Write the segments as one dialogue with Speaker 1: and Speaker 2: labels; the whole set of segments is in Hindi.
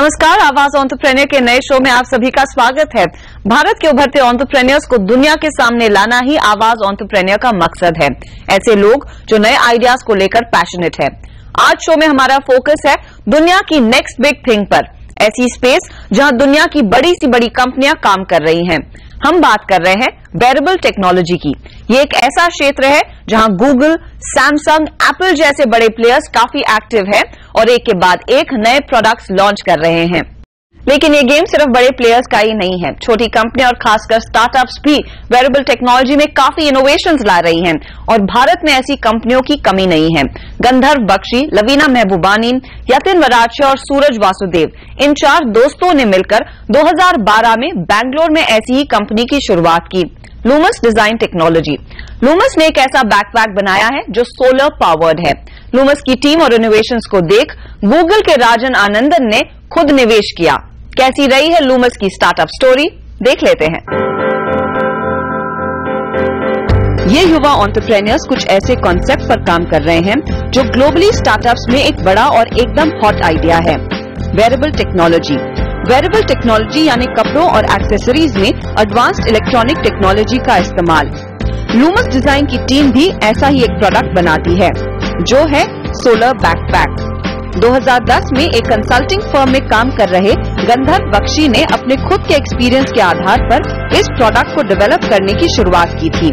Speaker 1: नमस्कार, आवाज एंटरप्रेन्योर के नए शो में आप सभी का स्वागत है। भारत के उभरते एंटरप्रेन्योर्स को दुनिया के सामने लाना ही आवाज एंटरप्रेन्योर का मकसद है। ऐसे लोग जो नए आइडियाज को लेकर पैशनेट है। आज शो में हमारा फोकस है दुनिया की नेक्स्ट बिग थिंग पर, ऐसी स्पेस जहां दुनिया की बड़ी सी बड़ी कंपनियां काम कर रही हैं। हम बात कर रहे हैं वेरेबल टेक्नोलॉजी की। ये एक ऐसा क्षेत्र है जहां गूगल, सैमसंग, एप्पल जैसे बड़े प्लेयर्स काफी एक्टिव है और एक के बाद एक नए प्रोडक्ट्स लॉन्च कर रहे हैं। लेकिन ये गेम सिर्फ बड़े प्लेयर्स का ही नहीं है। छोटी कंपनियां और खासकर स्टार्टअप्स भी वेरेबल टेक्नोलॉजी में काफी इनोवेशंस ला रही हैं और भारत में ऐसी कंपनियों की कमी नहीं है। गंधर्व बख्शी, लवीना महबूबानी, यतिन वराचे और सूरज वासुदेव, इन 4 दोस्तों ने मिलकर 2012 में बैंगलोर में ऐसी ही कंपनी की शुरुआत की, लूमस डिजाइन टेक्नोलॉजी। लूमस ने एक ऐसा बैकपैक बनाया है जो सोलर पावर्ड है। लूमस की टीम और इनोवेशंस को देख गूगल के राजन आनंदन ने खुद निवेश किया। कैसी रही है लूमस की स्टार्टअप स्टोरी, देख लेते हैं। ये युवा एंटरप्रेन्योर्स कुछ ऐसे कॉन्सेप्ट पर काम कर रहे हैं जो ग्लोबली स्टार्टअप्स में एक बड़ा और एकदम हॉट आइडिया है, वेरेबल टेक्नोलॉजी। वेरेबल टेक्नोलॉजी यानी कपड़ों और एक्सेसरीज में एडवांस्ड इलेक्ट्रॉनिक टेक्नोलॉजी का इस्तेमाल। लूमस डिजाइन की टीम भी ऐसा ही एक प्रोडक्ट बनाती है जो है सोलर बैकपैक। 2010 में एक कंसल्टिंग फर्म में काम कर रहे गंधर्व बख्शी ने अपने खुद के एक्सपीरियंस के आधार पर इस प्रोडक्ट को डेवलप करने की शुरुआत की थी।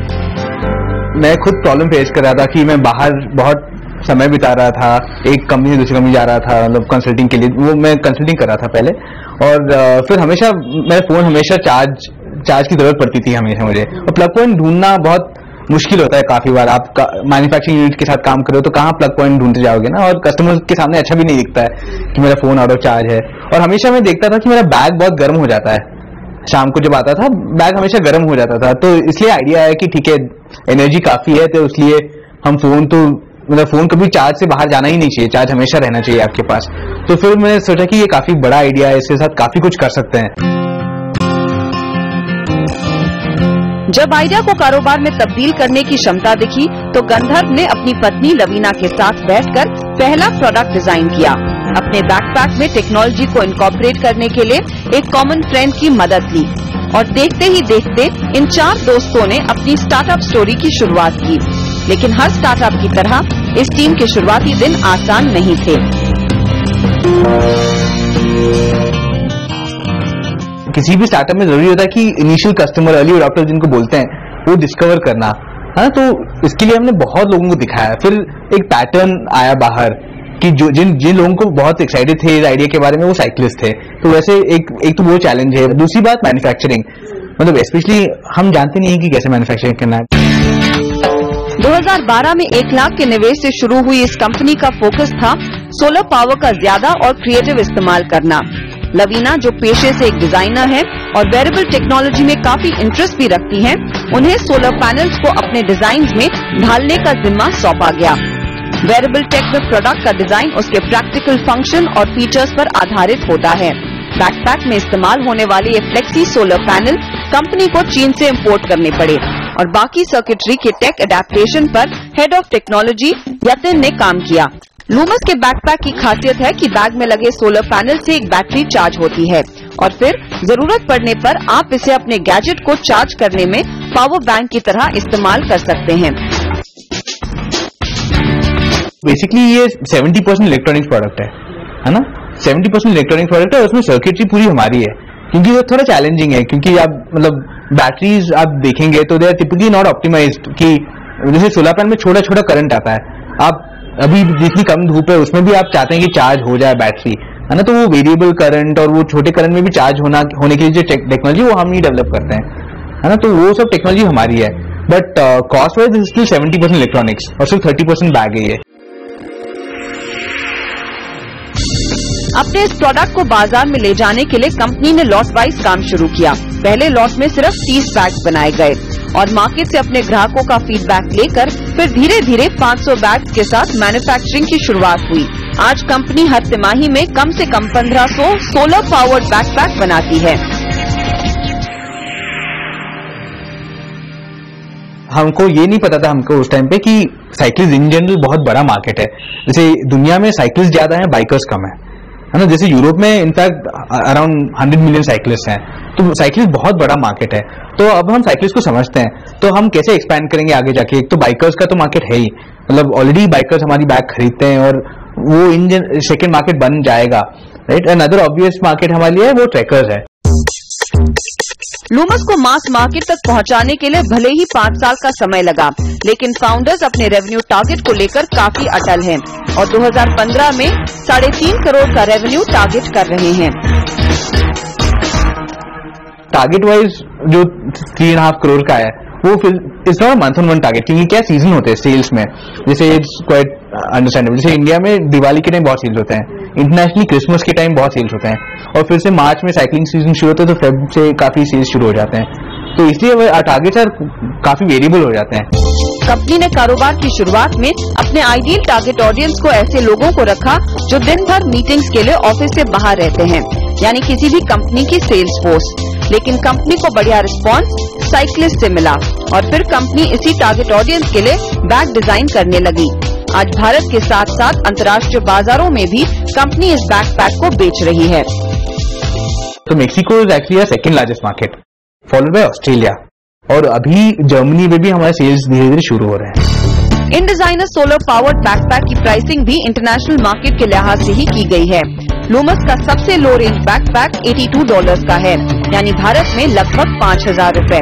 Speaker 2: मैं खुद प्रॉब्लम फेस कर रहा था कि मैं बाहर बहुत समय बिता रहा था, एक कंपनी से दूसरी कंपनी जा रहा था, मतलब कंसल्टिंग के लिए। वो मैं कंसल्टिंग कर रहा था पहले, और फिर हमेशा मेरा फोन हमेशा चार्ज की जरूरत पड़ती थी हमेशा मुझे। और प्लग पॉइंट ढूंढना बहुत मुश्किल होता है। काफी बार आप मैन्युफैक्चरिंग यूनिट के साथ काम करो तो कहाँ प्लग पॉइंट ढूंढते जाओगे ना, और कस्टमर के सामने अच्छा भी नहीं दिखता है कि मेरा फोन आउट ऑफ चार्ज है। और हमेशा मैं देखता था कि मेरा बैग बहुत गर्म हो जाता है, शाम को जब आता था बैग हमेशा गर्म हो जाता था। तो इसलिए आइडिया है कि ठीक है, एनर्जी काफी है तो इसलिए हम फोन कभी चार्ज से बाहर जाना ही नहीं चाहिए, चार्ज हमेशा रहना चाहिए आपके पास। तो फिर मैंने सोचा कि ये काफी बड़ा आइडिया है, इसके साथ काफी कुछ कर सकते हैं।
Speaker 1: जब आइडिया को कारोबार में तब्दील करने की क्षमता दिखी तो गंधर्व ने अपनी पत्नी लवीना के साथ बैठकर पहला प्रोडक्ट डिजाइन किया। अपने बैकपैक में टेक्नोलॉजी को इनकॉर्पोरेट करने के लिए एक कॉमन फ्रेंड की मदद ली और देखते ही देखते इन 4 दोस्तों ने अपनी स्टार्टअप स्टोरी की शुरुआत की। लेकिन हर स्टार्टअप की तरह इस टीम के शुरुआती दिन आसान नहीं थे।
Speaker 2: किसी भी स्टार्टअप में जरूरी होता है कि इनिशियल कस्टमर, अर्ली अडॉप्टर जिनको बोलते हैं, वो डिस्कवर करना है। तो इसके लिए हमने बहुत लोगों को दिखाया। फिर एक पैटर्न आया बाहर कि जिन लोगों को बहुत एक्साइटेड थे इस आइडिया के बारे में, वो साइकिलिस्ट थे। तो वैसे एक तो वो चैलेंज है। दूसरी बात मैन्युफैक्चरिंग, मतलब स्पेशली हम जानते नहीं है कि कैसे मैन्युफैक्चरिंग करना है।
Speaker 1: 2012 में 1 लाख के निवेश से शुरू हुई इस कंपनी का फोकस था सोलर पावर का ज्यादा और क्रिएटिव इस्तेमाल करना। लवीना, जो पेशे से एक डिजाइनर है और वेरेबल टेक्नोलॉजी में काफी इंटरेस्ट भी रखती हैं, उन्हें सोलर पैनल्स को अपने डिजाइन में ढालने का जिम्मा सौंपा गया। वेरेबल टेक में प्रोडक्ट का डिजाइन उसके प्रैक्टिकल फंक्शन और फीचर्स पर आधारित होता है। बैकपैक में इस्तेमाल होने वाले ये फ्लेक्सी सोलर पैनल कंपनी को चीन से इंपोर्ट करने पड़े और बाकी सर्किटरी के टेक एडेप्टेशन पर हेड ऑफ टेक्नोलॉजी यतिन ने काम किया। लूमस के बैकपैक की खासियत है कि बैग में लगे सोलर पैनल से एक बैटरी चार्ज होती है और फिर जरूरत पड़ने पर आप इसे अपने गैजेट को चार्ज करने में पावर बैंक की तरह इस्तेमाल कर सकते हैं।
Speaker 2: बेसिकली ये 70% इलेक्ट्रॉनिक्स प्रोडक्ट है ना, 70% इलेक्ट्रॉनिक्स प्रोडक्ट है। उसमें सर्किटरी पूरी हमारी है, क्योंकि वो थोड़ा चैलेंजिंग है। क्योंकि आप मतलब बैटरीज आप देखेंगे तो they are typically not optimised. कि जैसे सोलर पैनल में छोटा छोटा करंट आता है, आप अभी जितनी कम धूप है उसमें भी आप चाहते हैं कि चार्ज हो जाए बैटरी, है ना। तो वो वेरिएबल करंट और वो छोटे करंट में भी चार्ज होने के लिए जो टेक्नोलॉजी वो हम ही डेवलप करते हैं, है ना। तो वो सब टेक्नोलॉजी हमारी है। But cost wise still 70% electronics और सिर्फ 30% बैग है ये।
Speaker 1: अपने इस प्रोडक्ट को बाजार में ले जाने के लिए कंपनी ने लॉट वाइज काम शुरू किया। पहले लॉट में सिर्फ 30 बैग्स बनाए गए और मार्केट से अपने ग्राहकों का फीडबैक लेकर फिर धीरे धीरे 500 बैग्स के साथ मैन्युफैक्चरिंग की शुरुआत हुई। आज कंपनी हर तिमाही में कम से कम 1500 सोलर पावर्ड बैकपैक बनाती है।
Speaker 2: हमको ये नहीं पता था हमको उस टाइम पे कि साइकिल्स इन जनरल बहुत बड़ा मार्केट है। जैसे दुनिया में साइकिल्स ज्यादा है, बाइकर्स कम है। है ना। जैसे यूरोप में इनफैक्ट अराउंड 100 मिलियन साइकिलिस्ट हैं, तो साइकिलिस्ट बहुत बड़ा मार्केट है। तो अब हम साइकिलिस्ट को समझते हैं, तो हम कैसे एक्सपैंड करेंगे आगे जाके। एक तो बाइकर्स का तो मार्केट है ही, मतलब ऑलरेडी बाइकर्स हमारी बैग खरीदते हैं और वो इंडियन सेकेंड मार्केट बन जाएगा, राइट। अनदर ऑब्वियस मार्केट हमारे लिए वो ट्रैकर्स है।
Speaker 1: लूमस को मास मार्केट तक पहुंचाने के लिए भले ही 5 साल का समय लगा, लेकिन फाउंडर्स अपने रेवेन्यू टारगेट को लेकर काफी अटल हैं और 2015 में 3.5 करोड़ का रेवेन्यू टारगेट कर रहे हैं।
Speaker 2: टारगेट वाइज जो 3.5 करोड़ का है वो फिर it's not month on month target, क्योंकि क्या सीजन होते हैं सेल्स में। जैसे इट्स क्वाइट अंडरस्टैंडेबल, जैसे इंडिया में दिवाली के टाइम बहुत सेल्स होते हैं, इंटरनेशनली क्रिसमस के टाइम बहुत सेल्स होते हैं, और फिर से मार्च में साइकिलिंग सीजन शुरू होता है, तो फेब से काफी सेल्स शुरू हो जाते हैं। तो इसलिए टारगेट्स काफी वेरिएबल हो जाते हैं।
Speaker 1: कंपनी ने कारोबार की शुरुआत में अपने आइडियल टारगेट ऑडियंस को ऐसे लोगों को रखा जो दिन भर मीटिंग्स के लिए ऑफिस से बाहर रहते हैं, यानी किसी भी कंपनी की सेल्स फोर्स। लेकिन कंपनी को बढ़िया रिस्पांस साइकिलिस्ट से मिला और फिर कंपनी इसी टारगेट ऑडियंस के लिए बैग डिजाइन करने लगी। आज भारत के साथ साथ अंतर्राष्ट्रीय बाजारों में भी कंपनी इस बैकपैक को बेच रही है।
Speaker 2: तो Mexico is actually second largest market, followed by Australia, और अभी जर्मनी में भी हमारे सेल्स धीरे धीरे शुरू हो रहे हैं।
Speaker 1: इन डिजाइनर सोलर पावर्ड बैकपैक की प्राइसिंग भी इंटरनेशनल मार्केट के लिहाज से ही की गई है। लूमस का सबसे लो रेंज बैकपैक $82 का है, यानी भारत में लगभग 5,000 रुपए।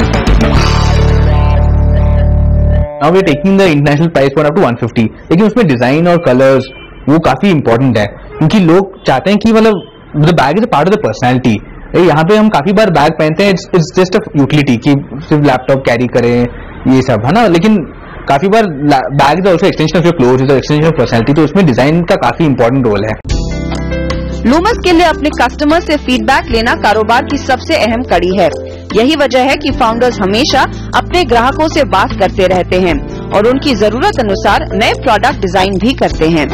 Speaker 2: Now we are taking the international price point up to 150, लेकिन उसमें डिजाइन और कलर्स वो काफी इंपॉर्टेंट है, क्योंकि लोग चाहते हैं कि मतलब the bag is a part of the personality. यहाँ पे हम काफी बार बैग पहनते हैं, इट्स जस्ट अ यूटिलिटी कि सिर्फ लैपटॉप कैरी करें ये सब, है ना। लेकिन काफी बार bag is also extension of your cloth, extension of personality, तो उसमें डिजाइन का काफी इंपॉर्टेंट रोल है।
Speaker 1: लूमस के लिए अपने कस्टमर से फीडबैक लेना कारोबार की सबसे अहम कड़ी है। यही वजह है कि फाउंडर्स हमेशा अपने ग्राहकों से बात करते रहते हैं और उनकी जरूरत अनुसार नए प्रोडक्ट डिजाइन भी करते हैं।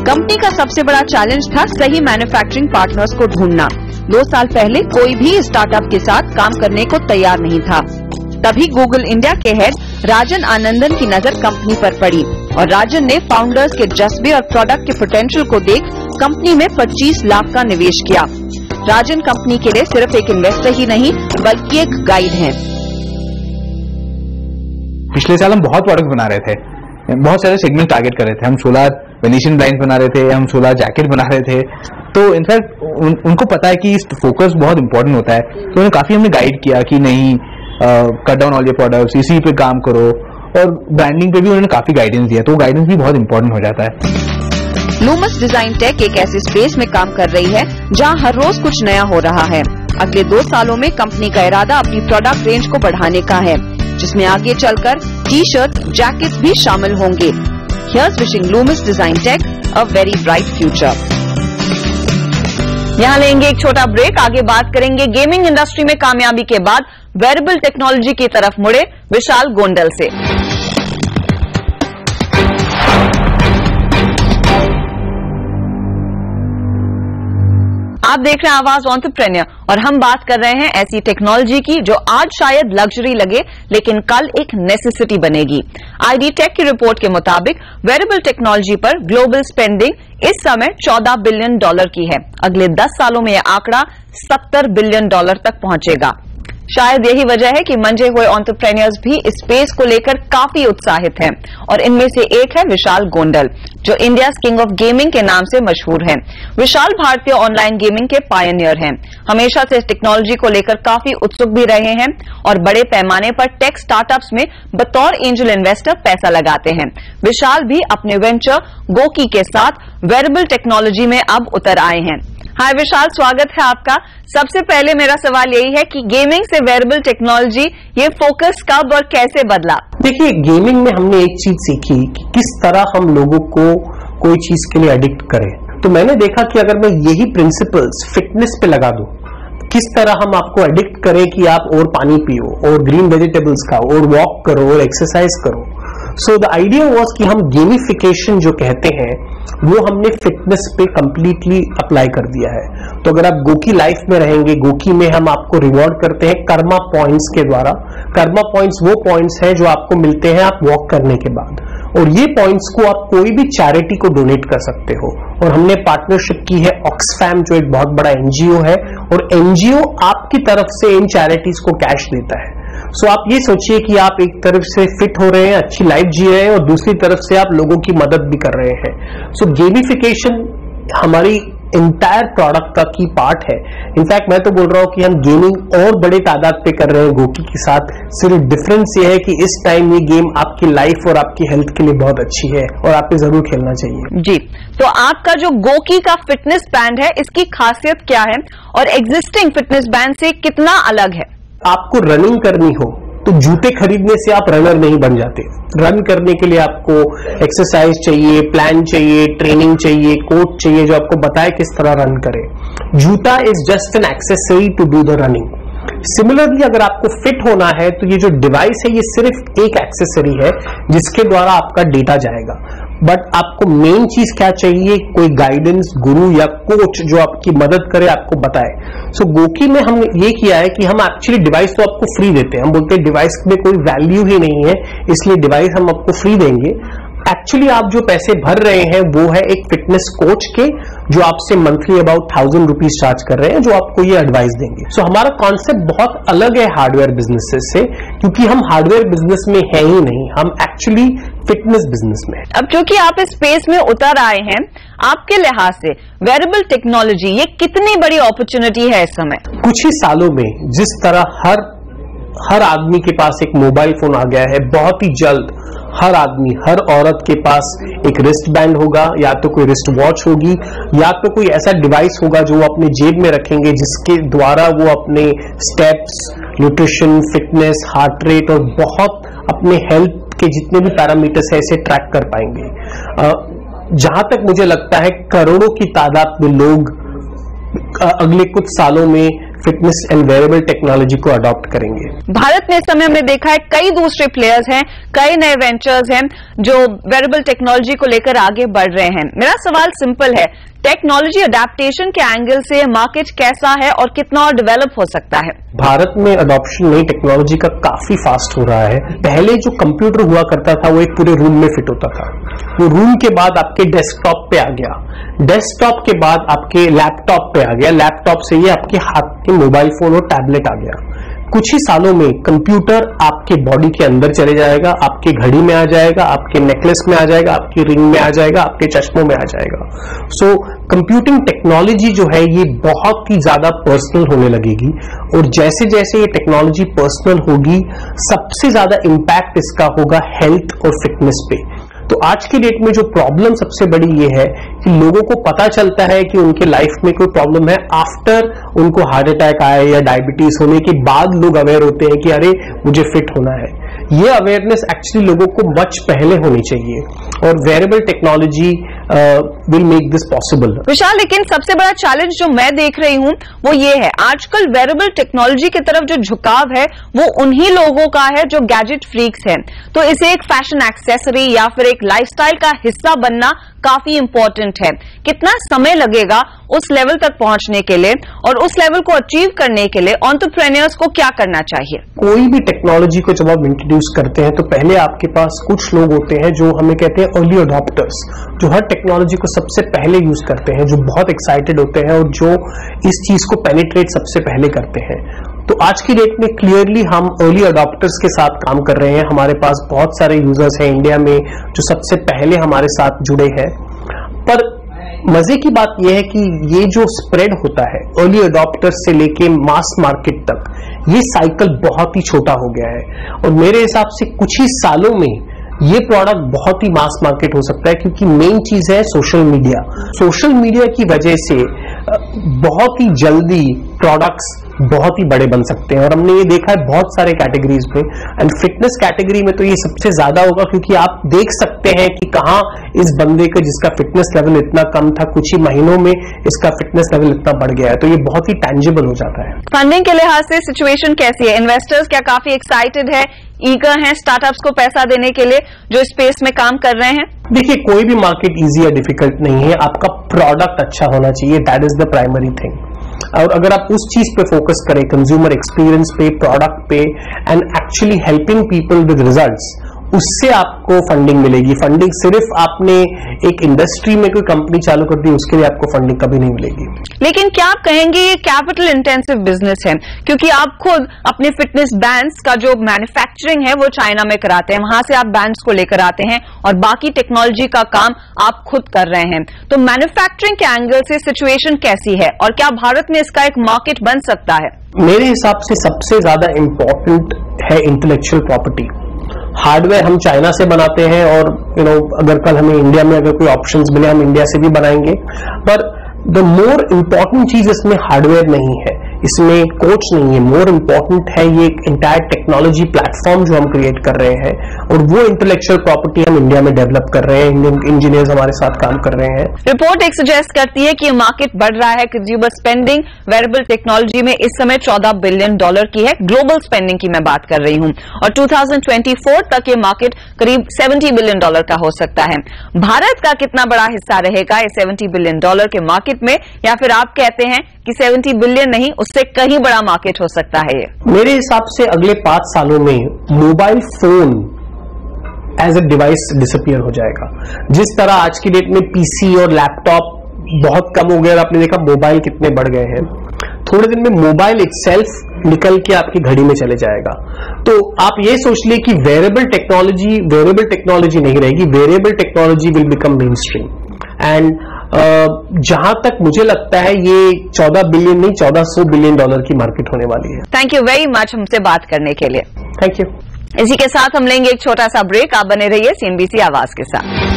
Speaker 1: कंपनी का सबसे बड़ा चैलेंज था सही मैन्युफैक्चरिंग पार्टनर्स को ढूंढना। 2 साल पहले कोई भी स्टार्टअप के साथ काम करने को तैयार नहीं था। तभी गूगल इंडिया के हेड राजन आनंदन की नजर कंपनी पर पड़ी और राजन ने फाउंडर्स के जज्बे और प्रोडक्ट के पोटेंशियल को देख कंपनी में 25 लाख का निवेश किया। राजन कंपनी के लिए सिर्फ एक इन्वेस्टर ही नहीं बल्कि एक गाइड हैं।
Speaker 2: पिछले साल हम बहुत प्रोडक्ट बना रहे थे, बहुत सारे सेगमेंट टारगेट कर रहे थे। हम सोलर वेनेशियन ब्लाइंड्स बना रहे थे, हम सोलर जैकेट बना रहे थे। तो इनफैक्ट उनको पता है कि फोकस बहुत इंपॉर्टेंट होता है, तो उन्हें काफी हमने गाइड किया कि नहीं cut down all your products, इसी पे काम करो, और ब्रांडिंग पे भी उन्होंने काफी गाइडेंस दिया, तो वो गाइडेंस भी बहुत इंपॉर्टेंट हो जाता है।
Speaker 1: लूमस डिजाइन टेक एक ऐसे स्पेस में काम कर रही है जहां हर रोज कुछ नया हो रहा है। अगले 2 सालों में कंपनी का इरादा अपनी प्रोडक्ट रेंज को बढ़ाने का है, जिसमें आगे चलकर टी शर्ट जैकेट्स भी शामिल होंगे। Here's wishing Loomis Design Tech a very bright future. यहाँ लेंगे एक छोटा ब्रेक, आगे बात करेंगे गेमिंग इंडस्ट्री में कामयाबी के बाद वेरेबल टेक्नोलॉजी की तरफ मुड़े विशाल गोंडल से। आप देख रहे हैं आवाज एंटरप्रेन्योर और हम बात कर रहे हैं ऐसी टेक्नोलॉजी की जो आज शायद लग्जरी लगे लेकिन कल एक नेसेसिटी बनेगी। आईडी टेक की रिपोर्ट के मुताबिक वेरेबल टेक्नोलॉजी पर ग्लोबल स्पेंडिंग इस समय $14 बिलियन की है। अगले 10 सालों में यह आंकड़ा $70 बिलियन तक पहुंचेगा। शायद यही वजह है कि मंजे हुए एंटरप्रेन्योर्स भी इस स्पेस को लेकर काफी उत्साहित हैं और इनमें से एक है विशाल गोंडल, जो इंडिया किंग ऑफ गेमिंग के नाम से मशहूर हैं। विशाल भारतीय ऑनलाइन गेमिंग के पायनियर हैं, हमेशा से इस टेक्नोलॉजी को लेकर काफी उत्सुक भी रहे हैं और बड़े पैमाने पर टेक स्टार्टअप्स में बतौर एंजल इन्वेस्टर पैसा लगाते हैं। विशाल भी अपने वेंचर गोकी के साथ वेरेबल टेक्नोलॉजी में अब उतर आए हैं। हाय विशाल, स्वागत है आपका। सबसे पहले मेरा सवाल यही है कि गेमिंग से वेरेबल टेक्नोलॉजी ये फोकस कब और कैसे बदला?
Speaker 3: देखिए, गेमिंग में हमने एक चीज सीखी कि किस तरह हम लोगों को कोई चीज के लिए एडिक्ट करें। तो मैंने देखा कि अगर मैं यही प्रिंसिपल्स फिटनेस पे लगा दूं, किस तरह हम आपको एडिक्ट करें कि आप और पानी पियो और ग्रीन वेजिटेबल्स खाओ और वॉक करो और एक्सरसाइज करो। सो द आइडिया वाज कि हम गेमिफिकेशन जो कहते हैं वो हमने फिटनेस पे कंप्लीटली अप्लाई कर दिया है। तो अगर आप गोकी लाइफ में रहेंगे, गोकी में हम आपको रिवॉर्ड करते हैं कर्मा पॉइंट्स के द्वारा। कर्मा पॉइंट्स वो पॉइंट्स हैं जो आपको मिलते हैं आप वॉक करने के बाद, और ये पॉइंट्स को आप कोई भी चैरिटी को डोनेट कर सकते हो। और हमने पार्टनरशिप की है ऑक्सफैम, जो एक बहुत बड़ा एनजीओ है, और एनजीओ आपकी तरफ से इन चैरिटीज को कैश देता है। सो आप ये सोचिए कि आप एक तरफ से फिट हो रहे हैं, अच्छी लाइफ जी रहे हैं, और दूसरी तरफ से आप लोगों की मदद भी कर रहे हैं। सो गेमिफिकेशन हमारी इंटायर प्रोडक्ट का की पार्ट है। इनफैक्ट मैं तो बोल रहा हूं कि हम गेमिंग और बड़े तादाद पे कर रहे हैं गोकी के साथ। सिर्फ डिफरेंस ये है कि इस टाइम ये गेम आपकी लाइफ और आपकी हेल्थ के लिए बहुत अच्छी है और आपको जरूर खेलना चाहिए।
Speaker 1: जी, तो आपका जो गोकी का फिटनेस बैंड है, इसकी खासियत क्या है और एग्जिस्टिंग फिटनेस बैंड से कितना अलग है?
Speaker 3: आपको रनिंग करनी हो तो जूते खरीदने से आप रनर नहीं बन जाते। रन करने के लिए आपको एक्सरसाइज चाहिए, प्लान चाहिए, ट्रेनिंग चाहिए, कोच चाहिए जो आपको बताए किस तरह रन करे। जूता is just an accessory to do the running. Similarly अगर आपको फिट होना है तो ये जो डिवाइस है ये सिर्फ एक एक्सेसरी है जिसके द्वारा आपका डेटा जाएगा। बट आपको मेन चीज क्या चाहिए? कोई गाइडेंस, गुरु या कोच जो आपकी मदद करे, आपको बताए। सो गोकी में हम ये किया है कि हम एक्चुअली डिवाइस तो आपको फ्री देते हैं। हम बोलते हैं डिवाइस में कोई वैल्यू ही नहीं है, इसलिए डिवाइस हम आपको फ्री देंगे। एक्चुअली आप जो पैसे भर रहे हैं वो है एक फिटनेस कोच के, जो आपसे मंथली अबाउट 1000 रुपीज चार्ज कर रहे हैं, जो आपको ये एडवाइस देंगे। सो हमारा कॉन्सेप्ट बहुत अलग है हार्डवेयर बिजनेसेस से, क्योंकि हम हार्डवेयर बिजनेस में है ही नहीं, हम एक्चुअली फिटनेस बिजनेस में।
Speaker 1: अब चूंकि आप इस स्पेस में उतर आए हैं, आपके लिहाज से वेरेबल टेक्नोलॉजी ये कितनी बड़ी अपॉर्चुनिटी है इस समय?
Speaker 3: कुछ ही सालों में जिस तरह हर आदमी के पास एक मोबाइल फोन आ गया है, बहुत ही जल्द हर आदमी, हर औरत के पास एक रिस्ट बैंड होगा, या तो कोई रिस्ट वॉच होगी, या तो कोई ऐसा डिवाइस होगा जो वो अपने जेब में रखेंगे, जिसके द्वारा वो अपने steps, nutrition, fitness, heart rate और बहुत अपने हेल्थ के जितने भी पैरामीटर्स है इसे ट्रैक कर पाएंगे। जहां तक मुझे लगता है करोड़ों की तादाद में लोग अगले कुछ सालों में फिटनेस एंड वेरेबल टेक्नोलॉजी को अडॉप्ट करेंगे।
Speaker 1: भारत में इस समय हमने देखा है कई दूसरे प्लेयर्स हैं, कई नए वेंचर्स हैं जो वेरेबल टेक्नोलॉजी को लेकर आगे बढ़ रहे हैं। मेरा सवाल सिंपल है, टेक्नोलॉजी अडेप्टेशन के एंगल से मार्केट कैसा है और कितना और डेवलप हो सकता है?
Speaker 3: भारत में अडॉप्शन नई टेक्नोलॉजी का काफी फास्ट हो रहा है। पहले जो कंप्यूटर हुआ करता था वो एक पूरे रूम में फिट होता था, वो रूम के बाद आपके डेस्कटॉप पे आ गया, डेस्कटॉप के बाद आपके लैपटॉप पे आ गया, लैपटॉप से ये आपके हाथ के मोबाइल फोन और टैबलेट आ गया। कुछ ही सालों में कंप्यूटर आपके बॉडी के अंदर चले जाएगा, आपके घड़ी में आ जाएगा, आपके नेकलेस में आ जाएगा, आपकी रिंग में आ जाएगा, आपके चश्मों में आ जाएगा। सो कंप्यूटिंग टेक्नोलॉजी जो है ये बहुत ही ज्यादा पर्सनल होने लगेगी, और जैसे जैसे ये टेक्नोलॉजी पर्सनल होगी सबसे ज्यादा इम्पैक्ट इसका होगा हेल्थ और फिटनेस पे। तो आज की डेट में जो प्रॉब्लम सबसे बड़ी ये है कि लोगों को पता चलता है कि उनके लाइफ में कोई प्रॉब्लम है आफ्टर उनको हार्ट अटैक आए या डायबिटीज होने के बाद लोग अवेयर होते हैं कि अरे मुझे फिट होना है। ये अवेयरनेस एक्चुअली लोगों को मच पहले होनी चाहिए, और wearable technology will make this possible.
Speaker 1: Vishal, लेकिन सबसे बड़ा चैलेंज जो मैं देख रही हूं वो ये है, आजकल वेरेबल टेक्नोलॉजी की तरफ जो झुकाव है वो उन्हीं लोगों का है जो गैजेट फ्रीक्स हैं। तो इसे एक फैशन एक्सेसरी या फिर एक लाइफस्टाइल का हिस्सा बनना काफी इंपॉर्टेंट है। कितना समय लगेगा उस लेवल तक पहुंचने के लिए, और उस लेवल को अचीव करने के लिए एंटरप्रेन्योर्स को क्या करना चाहिए?
Speaker 3: कोई भी टेक्नोलॉजी को जब आप इंट्रोड्यूस करते हैं तो पहले आपके पास कुछ लोग होते हैं जो हमें कहते हैं अर्ली अडॉप्टर्स, जो हर टेक्नोलॉजी को सबसे पहले यूज करते हैं, जो बहुत एक्साइटेड होते हैं और जो इस चीज को पेनिट्रेट सबसे पहले करते हैं। तो आज की डेट में क्लियरली हम अर्ली अडॉप्टर्स के साथ काम कर रहे हैं। हमारे पास बहुत सारे यूजर्स हैं इंडिया में जो सबसे पहले हमारे साथ जुड़े हैं। पर मजे की बात यह है कि ये जो स्प्रेड होता है अर्ली अडॉप्टर्स से लेके मास मार्केट तक, ये साइकिल बहुत ही छोटा हो गया है, और मेरे हिसाब से कुछ ही सालों में ये प्रोडक्ट बहुत ही मास मार्केट हो सकता है, क्योंकि मेन चीज है सोशल मीडिया। सोशल मीडिया की वजह से बहुत ही जल्दी प्रोडक्ट्स बहुत ही बड़े बन सकते हैं, और हमने ये देखा है बहुत सारे कैटेगरीज में, एंड फिटनेस कैटेगरी में तो ये सबसे ज्यादा होगा, क्योंकि आप देख सकते हैं कि कहां इस बंदे का जिसका फिटनेस लेवल इतना कम था, कुछ ही महीनों में इसका फिटनेस लेवल इतना बढ़ गया है, तो ये बहुत ही टैंजिबल हो जाता है।
Speaker 1: फंडिंग के लिहाज से सिचुएशन कैसी है? इन्वेस्टर्स क्या काफी एक्साइटेड है, ईगर हैं स्टार्टअप्स को पैसा देने के लिए जो स्पेस में काम कर रहे हैं?
Speaker 3: देखिए, कोई भी मार्केट इजी या डिफिकल्ट नहीं है, आपका प्रोडक्ट अच्छा होना चाहिए, that is the primary thing. और अगर आप उस चीज पे फोकस करें, कंज्यूमर एक्सपीरियंस पे, प्रोडक्ट पे, and actually helping people with results, उससे आपको फंडिंग मिलेगी। फंडिंग सिर्फ आपने एक इंडस्ट्री में कोई कंपनी चालू कर दी उसके लिए आपको फंडिंग कभी नहीं मिलेगी।
Speaker 1: लेकिन क्या आप कहेंगे ये कैपिटल इंटेंसिव बिजनेस है, क्योंकि आप खुद अपने फिटनेस बैंड्स का जो मैन्युफैक्चरिंग है वो चाइना में कराते हैं, वहां से आप बैंड्स को लेकर आते हैं और बाकी टेक्नोलॉजी का काम आप खुद कर रहे हैं। तो मैन्युफैक्चरिंग के एंगल से सिचुएशन कैसी है और क्या भारत में इसका एक मार्केट बन सकता है?
Speaker 3: मेरे हिसाब से सबसे ज्यादा इंपॉर्टेंट है इंटेलेक्चुअल प्रॉपर्टी। हार्डवेयर हम चाइना से बनाते हैं और अगर कल हमें इंडिया में अगर कोई ऑप्शंस मिले हम इंडिया से भी बनाएंगे, पर द मोर इंपॉर्टेंट चीज इसमें हार्डवेयर नहीं है, इसमें कोच नहीं है, मोर इंपॉर्टेंट है ये एक एंटायर टेक्नोलॉजी प्लेटफॉर्म जो हम क्रिएट कर रहे हैं और वो इंटेलेक्चुअल प्रॉपर्टी हम इंडिया में डेवलप कर रहे हैं, इंडियन इंजीनियर्स हमारे साथ काम कर रहे हैं।
Speaker 1: रिपोर्ट एक सजेस्ट करती है कि ये मार्केट बढ़ रहा है। कंज्यूमर स्पेंडिंग वेरेबल टेक्नोलॉजी में इस समय $14 बिलियन की है, ग्लोबल स्पेंडिंग की मैं बात कर रही हूं, और 2024 तक ये मार्केट करीब $70 बिलियन का हो सकता है। भारत का कितना बड़ा हिस्सा रहेगा इस $70 बिलियन के मार्केट में, या फिर आप कहते हैं कि 70 बिलियन नहीं उससे कहीं बड़ा मार्केट हो सकता है? ये
Speaker 3: मेरे हिसाब से अगले 5 सालों में mobile phone as a device disappear हो जाएगा। जिस तरह आज की डेट में पीसी और लैपटॉप बहुत कम हो गया और आपने देखा मोबाइल कितने बढ़ गए हैं, थोड़े दिन में मोबाइल इटसेल्फ निकल के आपकी घड़ी में चले जाएगा। तो आप ये सोच लिए कि वेरिएबल टेक्नोलॉजी नहीं रहेगी, variable technology will become main stream. And जहां तक मुझे लगता है ये 14 बिलियन नहीं 1400 बिलियन डॉलर की मार्केट होने वाली है।
Speaker 1: थैंक यू वेरी मच हमसे बात करने के लिए।
Speaker 3: Thank you.
Speaker 1: इसी के साथ हम लेंगे एक छोटा सा ब्रेक। आप बने रहिए CNBC आवाज के साथ।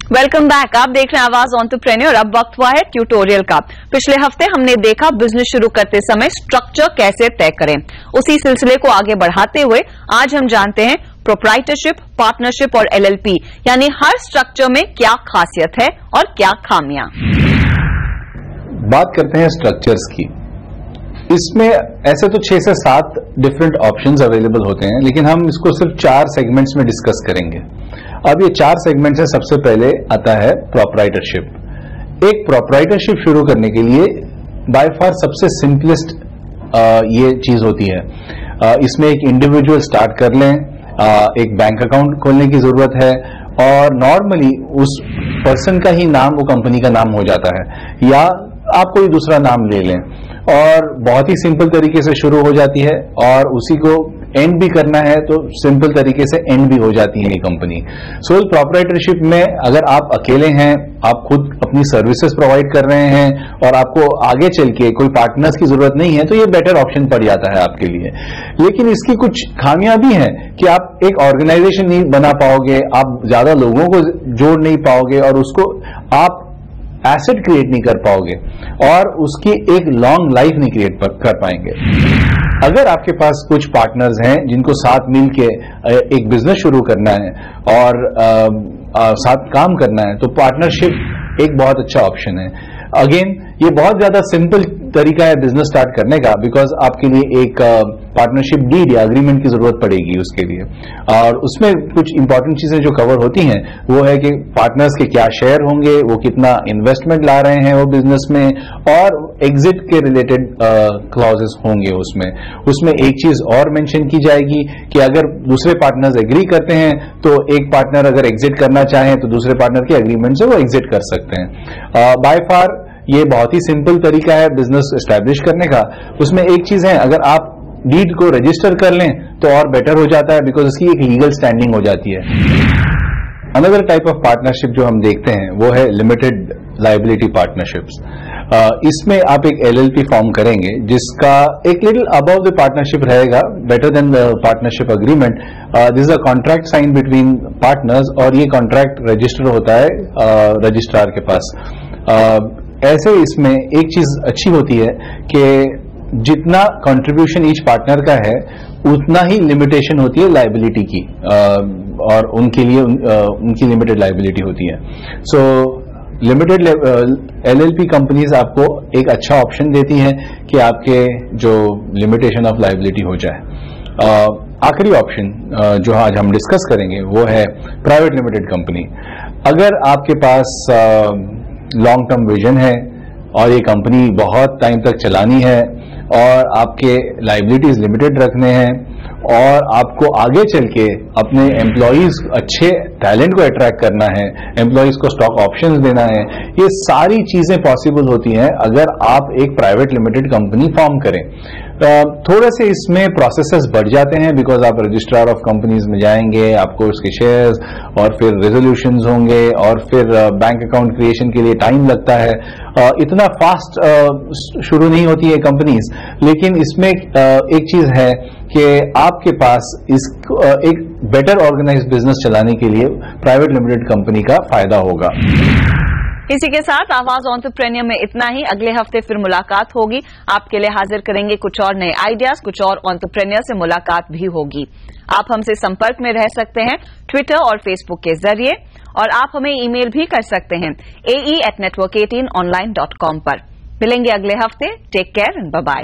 Speaker 1: Welcome back. आप देख रहे हैं आवाज एंटरप्रेन्योर। अब वक्त हुआ है ट्यूटोरियल का। पिछले हफ्ते हमने देखा बिजनेस शुरू करते समय स्ट्रक्चर कैसे तय करें। उसी सिलसिले को आगे बढ़ाते हुए आज हम जानते हैं प्रोप्राइटरशिप, पार्टनरशिप और LLP यानी हर स्ट्रक्चर में क्या खासियत है और क्या खामियां।
Speaker 4: बात करते हैं स्ट्रक्चर्स की। इसमें ऐसे तो 6 से 7 डिफरेंट ऑप्शंस अवेलेबल होते हैं, लेकिन हम इसको सिर्फ 4 सेगमेंट्स में डिस्कस करेंगे। अब ये 4 सेगमेंट्स हैं। सबसे पहले आता है प्रोप्राइटरशिप। एक प्रोप्राइटरशिप शुरू करने के लिए बाय फार सबसे सिंपलेस्ट ये चीज होती है। इसमें एक इंडिविजुअल स्टार्ट कर लें, एक बैंक अकाउंट खोलने की जरूरत है और नॉर्मली उस पर्सन का ही नाम वो कंपनी का नाम हो जाता है, या आप कोई दूसरा नाम ले लें और बहुत ही सिंपल तरीके से शुरू हो जाती है और उसी को एंड भी करना है तो सिंपल तरीके से एंड भी हो जाती है ये कंपनी। सोल प्रोप्राइटरशिप में अगर आप अकेले हैं, आप खुद अपनी सर्विसेज प्रोवाइड कर रहे हैं और आपको आगे चल के कोई पार्टनर्स की जरूरत नहीं है, तो ये बेटर ऑप्शन पड़ जाता है आपके लिए। लेकिन इसकी कुछ खामियां भी हैं कि आप एक ऑर्गेनाइजेशन नहीं बना पाओगे, आप ज्यादा लोगों को जोड़ नहीं पाओगे और उसको आप एसेट क्रिएट नहीं कर पाओगे और उसकी एक लॉन्ग लाइफ नहीं क्रिएट कर पाएंगे। अगर आपके पास कुछ पार्टनर्स हैं जिनको साथ मिलके एक बिजनेस शुरू करना है और साथ काम करना है, तो पार्टनरशिप एक बहुत अच्छा ऑप्शन है। अगेन ये बहुत ज्यादा सिंपल तरीका है बिजनेस स्टार्ट करने का, बिकॉज आपके लिए एक पार्टनरशिप डीड या एग्रीमेंट की जरूरत पड़ेगी उसके लिए, और उसमें कुछ इंपॉर्टेंट चीजें जो कवर होती हैं वो है कि पार्टनर्स के क्या शेयर होंगे, वो कितना इन्वेस्टमेंट ला रहे हैं वो बिजनेस में, और एग्जिट के रिलेटेड क्लॉजेस होंगे उसमें एक चीज और मेंशन की जाएगी कि अगर दूसरे पार्टनर्स एग्री करते हैं तो एक पार्टनर अगर एग्जिट करना चाहे तो दूसरे पार्टनर के एग्रीमेंट से वो एग्जिट कर सकते हैं। बाय फार ये बहुत ही सिंपल तरीका है बिजनेस एस्टैब्लिश करने का। उसमें एक चीज है, अगर आप डीड को रजिस्टर कर लें तो और बेटर हो जाता है, बिकॉज उसकी एक लीगल स्टैंडिंग हो जाती है। अनदर टाइप ऑफ पार्टनरशिप जो हम देखते हैं वो है लिमिटेड लायबिलिटी पार्टनरशिप्स। इसमें आप एक LLP फॉर्म करेंगे जिसका एक लिटिल अबव द पार्टनरशिप रहेगा, better than the partnership agreement. This is a contract sign between partners और ये कॉन्ट्रैक्ट रजिस्टर होता है रजिस्ट्रार के पास। ऐसे इसमें एक चीज अच्छी होती है कि जितना कंट्रीब्यूशन ईच पार्टनर का है उतना ही लिमिटेशन होती है लायबिलिटी की, और उनके लिए उनकी लिमिटेड लायबिलिटी होती है। सो लिमिटेड LLP कंपनीज आपको एक अच्छा ऑप्शन देती हैं कि आपके जो लिमिटेशन ऑफ लायबिलिटी हो जाए। आखिरी ऑप्शन जो आज हम डिस्कस करेंगे वो है प्राइवेट लिमिटेड कंपनी। अगर आपके पास लॉन्ग टर्म विजन है और ये कंपनी बहुत टाइम तक चलानी है और आपके लाइबिलिटीज लिमिटेड रखने हैं और आपको आगे चल के अपने एम्प्लॉयज अच्छे टैलेंट को अट्रैक्ट करना है, एम्प्लॉयज को स्टॉक ऑप्शंस देना है, ये सारी चीजें पॉसिबल होती हैं अगर आप एक प्राइवेट लिमिटेड कंपनी फॉर्म करें। थोड़े से इसमें प्रोसेसेस बढ़ जाते हैं बिकॉज आप रजिस्ट्रार ऑफ कंपनीज में जाएंगे, आपको उसके शेयर्स और फिर रेजोल्यूशंस होंगे और फिर बैंक अकाउंट क्रिएशन के लिए टाइम लगता है। इतना फास्ट शुरू नहीं होती है कंपनीज, लेकिन इसमें एक चीज है कि आपके पास एक बेटर ऑर्गेनाइज्ड बिजनेस चलाने के लिए प्राइवेट लिमिटेड कंपनी का फायदा होगा।
Speaker 1: इसी के साथ आवाज एंटरप्रेन्योर में इतना ही। अगले हफ्ते फिर मुलाकात होगी, आपके लिए हाजिर करेंगे कुछ और नए आइडियाज, कुछ और एंटरप्रेन्योर से मुलाकात भी होगी। आप हमसे संपर्क में रह सकते हैं ट्विटर और फेसबुक के जरिए, और आप हमें ईमेल भी कर सकते हैं ae@network18online.com पर। मिलेंगे अगले हफ्ते। Take care and bye bye.